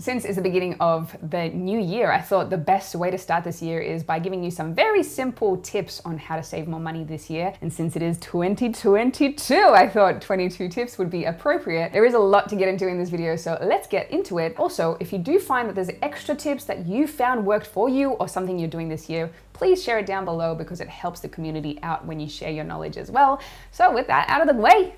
Since it's the beginning of the new year, I thought the best way to start this year is by giving you some very simple tips on how to save more money this year. And since it is 2022, I thought 22 tips would be appropriate. There is a lot to get into in this video, so let's get into it. Also, if you do find that there's extra tips that you found worked for you or something you're doing this year, please share it down below because it helps the community out when you share your knowledge as well. So with that out of the way,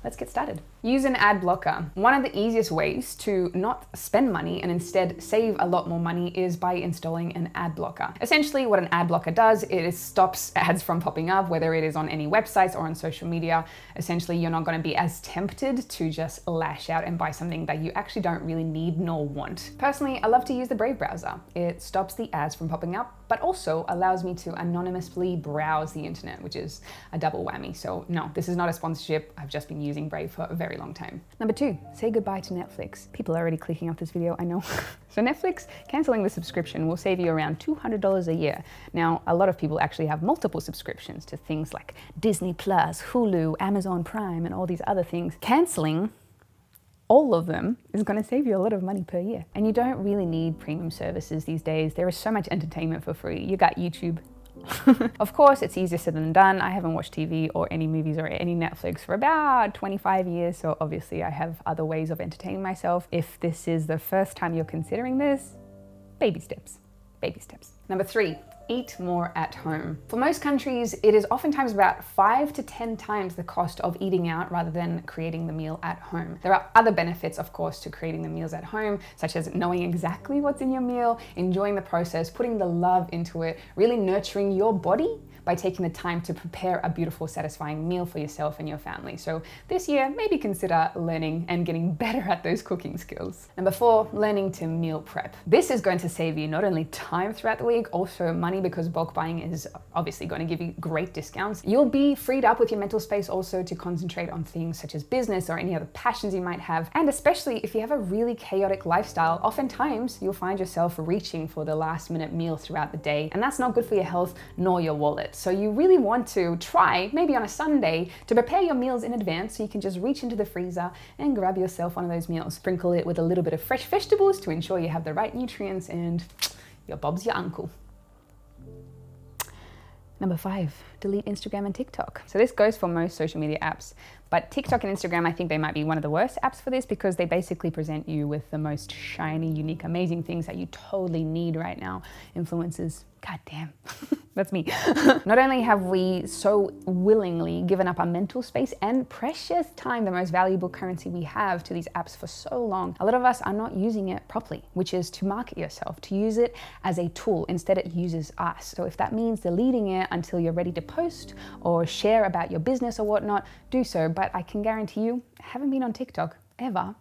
let's get started. Use an ad blocker. One of the easiest ways to not spend money and instead save a lot more money is by installing an ad blocker. Essentially, what an ad blocker does is stops ads from popping up, whether it is on any websites or on social media. Essentially, you're not going to be as tempted to just lash out and buy something that you actually don't really need nor want. Personally, I love to use the Brave browser. It stops the ads from popping up, but also allows me to anonymously browse the internet, which is a double whammy. So no, this is not a sponsorship. I've just been using Brave for a very long time. Number 2, say goodbye to Netflix. People are already clicking off this video, I know. So Netflix, canceling the subscription will save you around $200 a year. Now, a lot of people actually have multiple subscriptions to things like Disney Plus, Hulu, Amazon Prime, and all these other things. Canceling all of them is going to save you a lot of money per year. And you don't really need premium services these days. There is so much entertainment for free. You got YouTube. Of course, it's easier said than done. I haven't watched TV or any movies or any Netflix for about 25 years, so obviously I have other ways of entertaining myself. If this is the first time you're considering this, baby steps, baby steps. Number 3, eat more at home. For most countries, it is oftentimes about 5 to 10 times the cost of eating out rather than creating the meal at home. There are other benefits, of course, to creating the meals at home, such as knowing exactly what's in your meal, enjoying the process, putting the love into it, really nurturing your body by taking the time to prepare a beautiful, satisfying meal for yourself and your family. So this year, maybe consider learning and getting better at those cooking skills. Number 4, learning to meal prep. This is going to save you not only time throughout the week, also money, because bulk buying is obviously going to give you great discounts. You'll be freed up with your mental space also to concentrate on things such as business or any other passions you might have. And especially if you have a really chaotic lifestyle, oftentimes you'll find yourself reaching for the last minute meal throughout the day. And that's not good for your health nor your wallet. So you really want to try, maybe on a Sunday, to prepare your meals in advance so you can just reach into the freezer and grab yourself one of those meals. Sprinkle it with a little bit of fresh vegetables to ensure you have the right nutrients, and your Bob's your uncle. Number 5, delete Instagram and TikTok. So this goes for most social media apps, but TikTok and Instagram, I think they might be one of the worst apps for this because they basically present you with the most shiny, unique, amazing things that you totally need right now. Influencers, goddamn. That's me. Not only have we so willingly given up our mental space and precious time, the most valuable currency we have, to these apps for so long, a lot of us are not using it properly, which is to market yourself, to use it as a tool. Instead, it uses us. So if that means deleting it until you're ready to post or share about your business or whatnot, do so. But I can guarantee you, I haven't been on TikTok ever.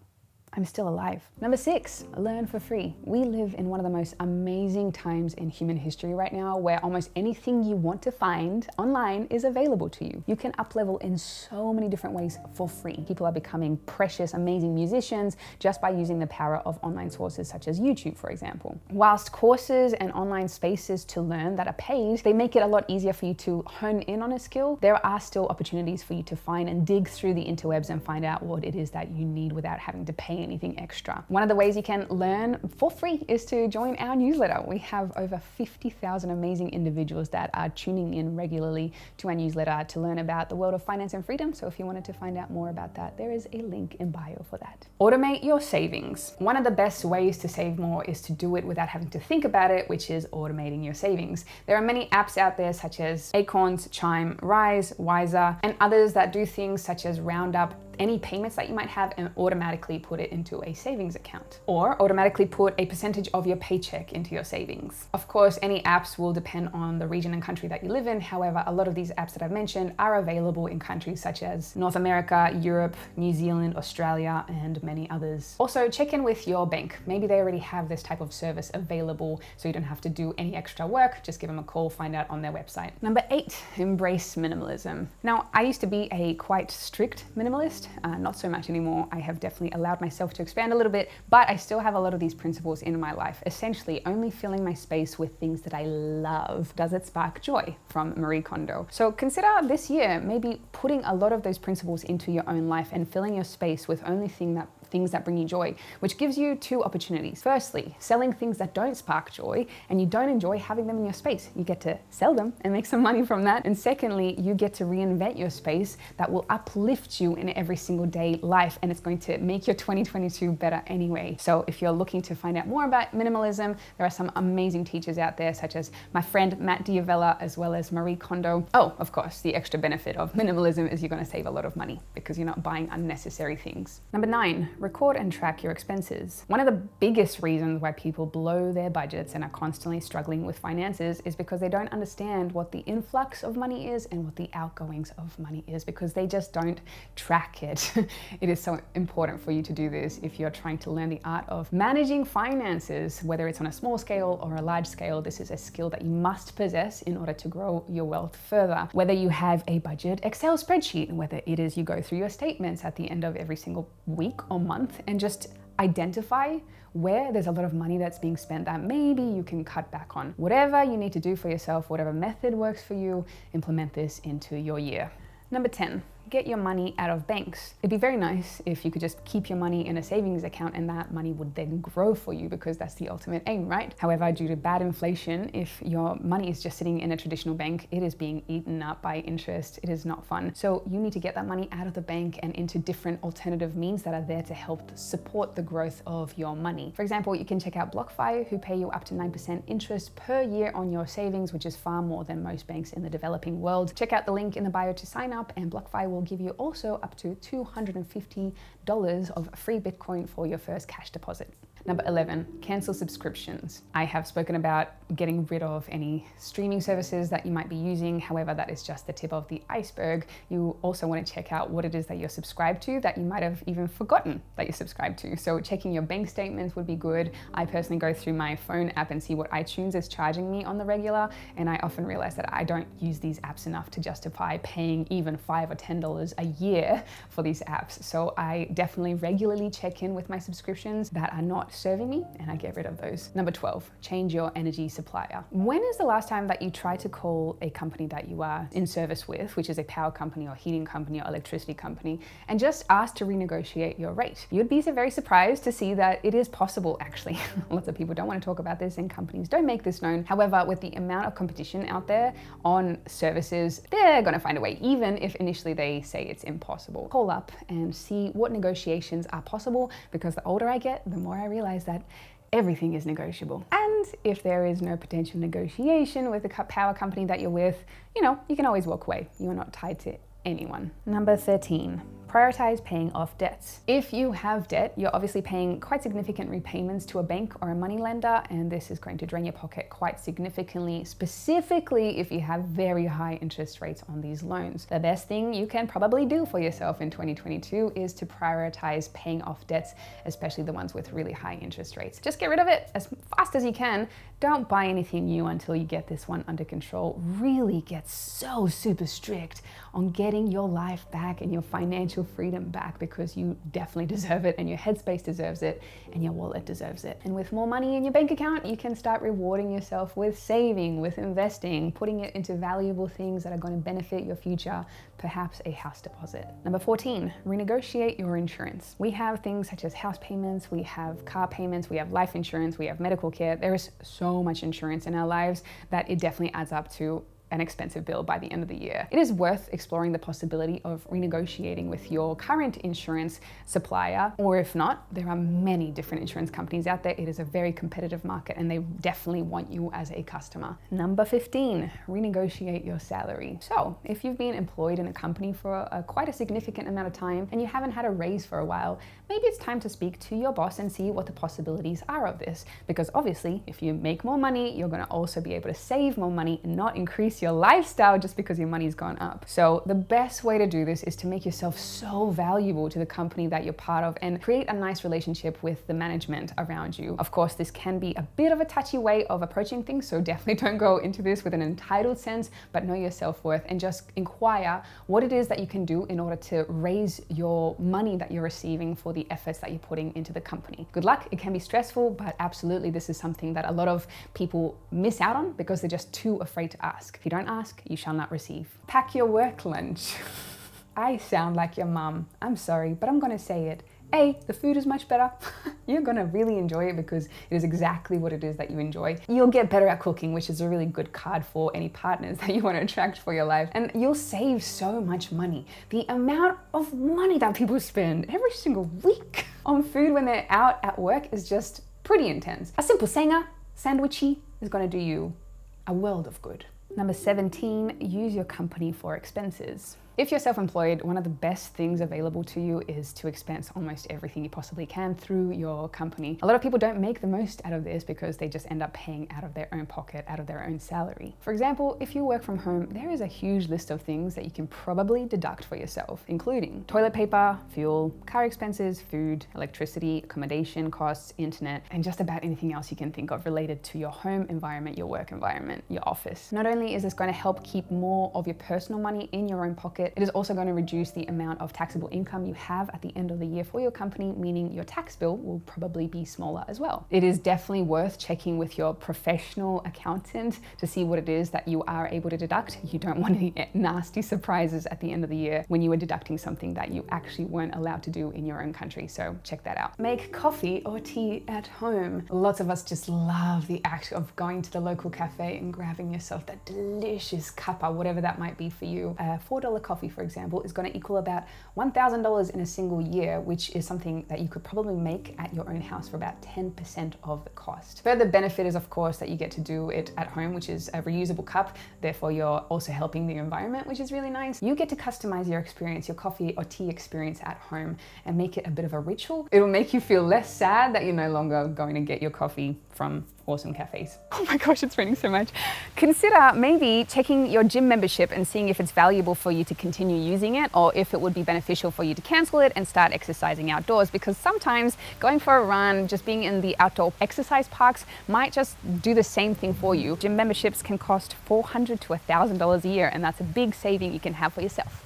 I'm still alive. Number 6, learn for free. We live in one of the most amazing times in human history right now, where almost anything you want to find online is available to you. You can up-level in so many different ways for free. People are becoming precious, amazing musicians just by using the power of online sources such as YouTube, for example. Whilst courses and online spaces to learn that are paid, they make it a lot easier for you to hone in on a skill. There are still opportunities for you to find and dig through the interwebs and find out what it is that you need without having to pay anything extra. One of the ways you can learn for free is to join our newsletter. We have over 50,000 amazing individuals that are tuning in regularly to our newsletter to learn about the world of finance and freedom. So if you wanted to find out more about that, there is a link in bio for that. Automate your savings. One of the best ways to save more is to do it without having to think about it, which is automating your savings. There are many apps out there such as Acorns, Chime, Rise, Wiser, and others that do things such as round up any payments that you might have and automatically put it into a savings account, or automatically put a percentage of your paycheck into your savings. Of course, any apps will depend on the region and country that you live in. However, a lot of these apps that I've mentioned are available in countries such as North America, Europe, New Zealand, Australia, and many others. Also, check in with your bank. Maybe they already have this type of service available, so you don't have to do any extra work. Just give them a call, find out on their website. Number 8, embrace minimalism. Now, I used to be a quite strict minimalist. Not so much anymore. I have definitely allowed myself to expand a little bit, but I still have a lot of these principles in my life. Essentially, only filling my space with things that I love. Does it spark joy? From Marie Kondo. So consider this year maybe putting a lot of those principles into your own life and filling your space with only things things that bring you joy, which gives you two opportunities. Firstly, selling things that don't spark joy and you don't enjoy having them in your space. You get to sell them and make some money from that. And secondly, you get to reinvent your space that will uplift you in every single day life, and it's going to make your 2022 better anyway. So if you're looking to find out more about minimalism, there are some amazing teachers out there, such as my friend Matt Diavella, as well as Marie Kondo. Oh, of course, the extra benefit of minimalism is you're going to save a lot of money because you're not buying unnecessary things. Number 9, record and track your expenses. One of the biggest reasons why people blow their budgets and are constantly struggling with finances is because they don't understand what the influx of money is and what the outgoings of money is, because they just don't track it. It is so important for you to do this if you're trying to learn the art of managing finances, whether it's on a small scale or a large scale. This is a skill that you must possess in order to grow your wealth further. Whether you have a budget Excel spreadsheet, whether it is you go through your statements at the end of every single week or month and just identify where there's a lot of money that's being spent that maybe you can cut back on. Whatever you need to do for yourself, whatever method works for you, implement this into your year. Number 10, get your money out of banks. It'd be very nice if you could just keep your money in a savings account and that money would then grow for you, because that's the ultimate aim, right? However, due to bad inflation, if your money is just sitting in a traditional bank, it is being eaten up by interest. It is not fun. So you need to get that money out of the bank and into different alternative means that are there to help support the growth of your money. For example, you can check out BlockFi, who pay you up to 9% interest per year on your savings, which is far more than most banks in the developing world. Check out the link in the bio to sign up, and BlockFi will give you also up to $250 of free Bitcoin for your first cash deposit. Number 11, cancel subscriptions. I have spoken about getting rid of any streaming services that you might be using. However, that is just the tip of the iceberg. You also want to check out what it is that you're subscribed to that you might have even forgotten that you're subscribed to. So checking your bank statements would be good. I personally go through my phone app and see what iTunes is charging me on the regular, and I often realize that I don't use these apps enough to justify paying even $5 or $10 a year for these apps. So I definitely regularly check in with my subscriptions that are not serving me, and I get rid of those. Number 12, change your energy supplier. When is the last time that you tried to call a company that you are in service with, which is a power company or heating company or electricity company, and just ask to renegotiate your rate? You'd be very surprised to see that it is possible, actually. Lots of people don't want to talk about this and companies don't make this known. However, with the amount of competition out there on services, they're going to find a way, even if initially they say it's impossible. Call up and see what negotiations are possible, because the older I get, the more I realize that everything is negotiable. And if there is no potential negotiation with the power company that you're with, you can always walk away. You are not tied to anyone. Number 13, prioritize paying off debts. If you have debt, you're obviously paying quite significant repayments to a bank or a money lender, and this is going to drain your pocket quite significantly, specifically if you have very high interest rates on these loans. The best thing you can probably do for yourself in 2022 is to prioritize paying off debts, especially the ones with really high interest rates. Just get rid of it as fast as you can. Don't buy anything new until you get this one under control. Really get so super strict on getting your life back and your financial freedom back, because you definitely deserve it, and your headspace deserves it, and your wallet deserves it. And with more money in your bank account, you can start rewarding yourself with saving, with investing, putting it into valuable things that are going to benefit your future, perhaps a house deposit. Number 14, renegotiate your insurance. We have things such as house payments, we have car payments, we have life insurance, we have medical care. There is so much insurance in our lives that it definitely adds up to an expensive bill by the end of the year. It is worth exploring the possibility of renegotiating with your current insurance supplier, or if not, there are many different insurance companies out there. It is a very competitive market and they definitely want you as a customer. Number 15, renegotiate your salary. So if you've been employed in a company for quite a significant amount of time and you haven't had a raise for a while, maybe it's time to speak to your boss and see what the possibilities are of this, because obviously if you make more money, you're going to also be able to save more money and not increase your lifestyle just because your money's gone up. So the best way to do this is to make yourself so valuable to the company that you're part of and create a nice relationship with the management around you. Of course, this can be a bit of a touchy way of approaching things, so definitely don't go into this with an entitled sense, but know your self-worth and just inquire what it is that you can do in order to raise your money that you're receiving for the efforts that you're putting into the company. Good luck. It can be stressful, but absolutely this is something that a lot of people miss out on because they're just too afraid to ask. If you don't ask, you shall not receive. Pack your work lunch. I sound like your mum. I'm sorry, but I'm gonna say it. The food is much better. You're gonna really enjoy it because it is exactly what it is that you enjoy. You'll get better at cooking, which is a really good card for any partners that you want to attract for your life. And you'll save so much money. The amount of money that people spend every single week on food when they're out at work is just pretty intense. A simple sanger, sandwichy, is gonna do you a world of good. Number 17, use your company for expenses. If you're self-employed, one of the best things available to you is to expense almost everything you possibly can through your company. A lot of people don't make the most out of this because they just end up paying out of their own pocket, out of their own salary. For example, if you work from home, there is a huge list of things that you can probably deduct for yourself, including toilet paper, fuel, car expenses, food, electricity, accommodation costs, internet, and just about anything else you can think of related to your home environment, your work environment, your office. Not only is this going to help keep more of your personal money in your own pocket, it is also going to reduce the amount of taxable income you have at the end of the year for your company, meaning your tax bill will probably be smaller as well. It is definitely worth checking with your professional accountant to see what it is that you are able to deduct. You don't want any nasty surprises at the end of the year when you are deducting something that you actually weren't allowed to do in your own country. So check that out. Make coffee or tea at home. Lots of us just love the act of going to the local cafe and grabbing yourself that delicious cuppa, whatever that might be for you. A $4 coffee, for example, is going to equal about $1,000 in a single year, which is something that you could probably make at your own house for about 10% of the cost. Further benefit is, of course, that you get to do it at home, which is a reusable cup. Therefore, you're also helping the environment, which is really nice. You get to customize your experience, your coffee or tea experience at home, and make it a bit of a ritual. It'll make you feel less sad that you're no longer going to get your coffee from awesome cafes. Oh my gosh, it's raining so much. Consider maybe checking your gym membership and seeing if it's valuable for you to continue using it, or if it would be beneficial for you to cancel it and start exercising outdoors, because sometimes going for a run, just being in the outdoor exercise parks might just do the same thing for you. Gym memberships can cost $400 to $1,000 a year, and that's a big saving you can have for yourself.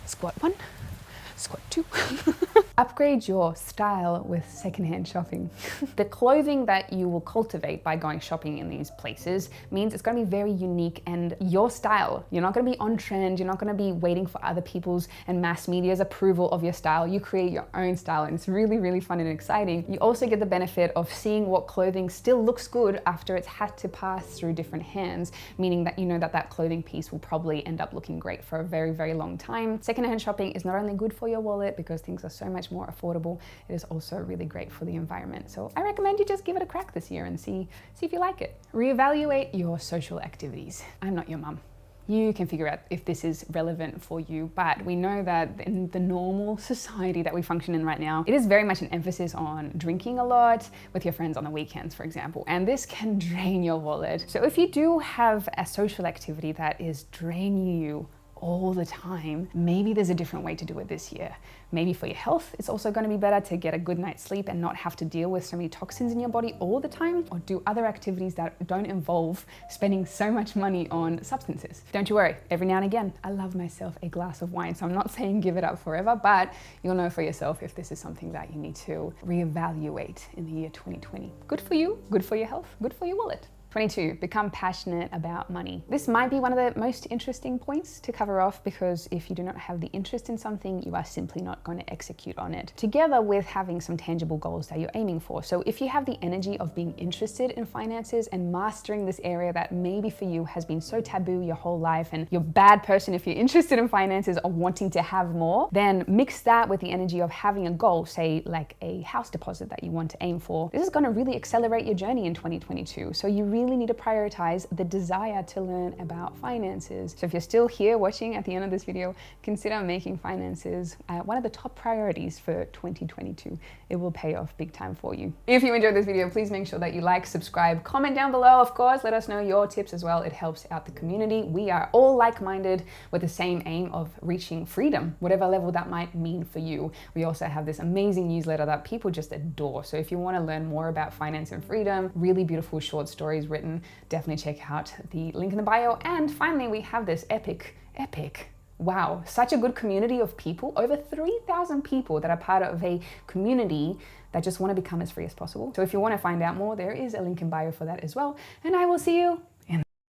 Squat 1, squat 2. Upgrade your style with secondhand shopping. The clothing that you will cultivate by going shopping in these places means it's going to be very unique and your style. You're not going to be on trend. You're not going to be waiting for other people's and mass media's approval of your style. You create your own style, and it's really, really fun and exciting. You also get the benefit of seeing what clothing still looks good after it's had to pass through different hands, meaning that you know that that clothing piece will probably end up looking great for a very, very long time. Secondhand shopping is not only good for your wallet because things are so much more affordable, it is also really great for the environment. So I recommend you just give it a crack this year and see if you like it. Reevaluate your social activities. I'm not your mum. You can figure out if this is relevant for you, but we know that in the normal society that we function in right now, it is very much an emphasis on drinking a lot with your friends on the weekends, for example, and this can drain your wallet. So if you do have a social activity that is draining you all the time, maybe there's a different way to do it this year. Maybe for your health, it's also going to be better to get a good night's sleep and not have to deal with so many toxins in your body all the time, or do other activities that don't involve spending so much money on substances. Don't you worry, every now and again, I love myself a glass of wine, so I'm not saying give it up forever, but you'll know for yourself if this is something that you need to reevaluate in the year 2020. Good for you, good for your health, good for your wallet. 22, become passionate about money. This might be one of the most interesting points to cover off, because if you do not have the interest in something, you are simply not going to execute on it, together with having some tangible goals that you're aiming for. So if you have the energy of being interested in finances and mastering this area that maybe for you has been so taboo your whole life, and you're a bad person if you're interested in finances or wanting to have more, then mix that with the energy of having a goal, say like a house deposit that you want to aim for. This is going to really accelerate your journey in 2022. So you really need to prioritize the desire to learn about finances. So if you're still here watching at the end of this video, consider making finances one of the top priorities for 2022. It will pay off big time for you. If you enjoyed this video, please make sure that you like, subscribe, comment down below, of course. Let us know your tips as well. It helps out the community. We are all like-minded with the same aim of reaching freedom, whatever level that might mean for you. We also have this amazing newsletter that people just adore. So if you want to learn more about finance and freedom, really beautiful short stories written, definitely check out the link in the bio. And finally, we have this epic, wow, such a good community of people, over 3,000 people that are part of a community that just want to become as free as possible. So if you want to find out more, there is a link in bio for that as well. And I will see you